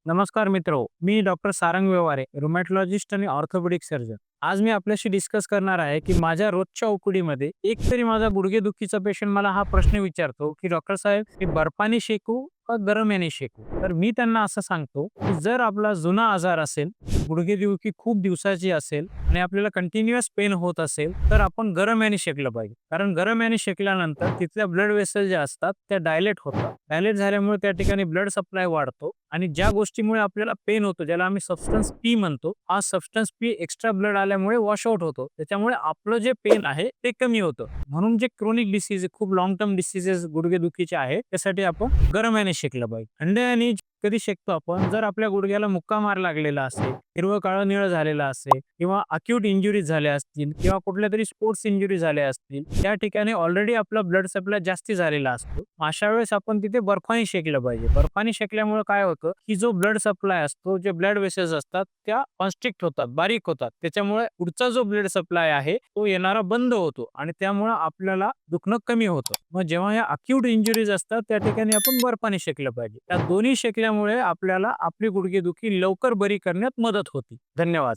नमस्कार मित्रो, मी डॉक्टर सारंग व्यवहारे, रुमॅटॉलॉजिस्ट आणि ऑर्थोपेडिक सर्जन. आज मी आपल्याशी डिस्कस करणार आहे, की माझ्या रोजच्या ओपीडीमध्ये एकतरी माझा गुडघेदुखीचा पेशंट मला हा प्रश्न विचारतो, की "डॉक्टर साहेब, मी बर्फाने शेकू का गरम याने शेकू?" तर मी त्यांना असं सांगतो, की जर आपला जुना आजार असेल, गुडघेदुखी खूप दिवसाची असेल आणि आपल्याला कंटिन्युअस पेन होत असेल, तर आपण गरम याने शेकलं पाहिजे. कारण गरम याने शेकल्यानंतर तिथल्या ब्लड वेसल ज्या असतात, त्या डायलेट होतात. डायलेट झाल्यामुळे त्या ठिकाणी ब्लड सप्लाय वाढतो आणि ज्या गोष्टीमुळे आपल्याला पेन होतो, ज्याला आम्ही सबस्टन्स पी म्हणतो, हा सबस्टन्स पी एक्स्ट्रा ब्लड आल्यामुळे वॉश आउट होतो. त्याच्यामुळे आपलं जे पेन आहे ते कमी होतं. म्हणून जे क्रोनिक डिसीज खूप लाँग टर्म डिसीजेस गुडघेदुखीचे आहे, त्यासाठी आपण गरम याने शेकलं पाहिजे. थंड याने कधी शेकतो आपण, जर आपल्या गुडघ्याला मुक्का मार लागलेला असेल, हिरवं काळं निळं झालेलं असेल किंवा अक्यूट इंजुरीज झाल्या असतील किंवा कुठल्यातरी स्पोर्ट्स इंजुरी झाल्या असतील, त्या ठिकाणी ऑलरेडी आपला ब्लड सप्लाय जास्ती झालेला असतो. अशा वेळेस आपण तिथे बर्फाने शेकलं पाहिजे. बर्फाने शेकल्यामुळे काय होतं, की जो ब्लड सप्लाय असतो, जे ब्लड वेसल्स असतात, त्या कॉन्स्ट्रिक्ट होतात, बारीक होतात. त्याच्यामुळे पुढचा जो ब्लड सप्लाय आहे, तो येणारा बंद होतो आणि त्यामुळे आपल्याला दुखणं कमी होतं. मग जेव्हा या अक्यूट इंजुरीज असतात, त्या ठिकाणी आपण बर्फाने शेकलं पाहिजे. त्या दोन्ही शेकल्यामुळे आपल्याला आपली गुडघेदुखी लवकर बरी करण्यात मदत होते. धन्यवाद.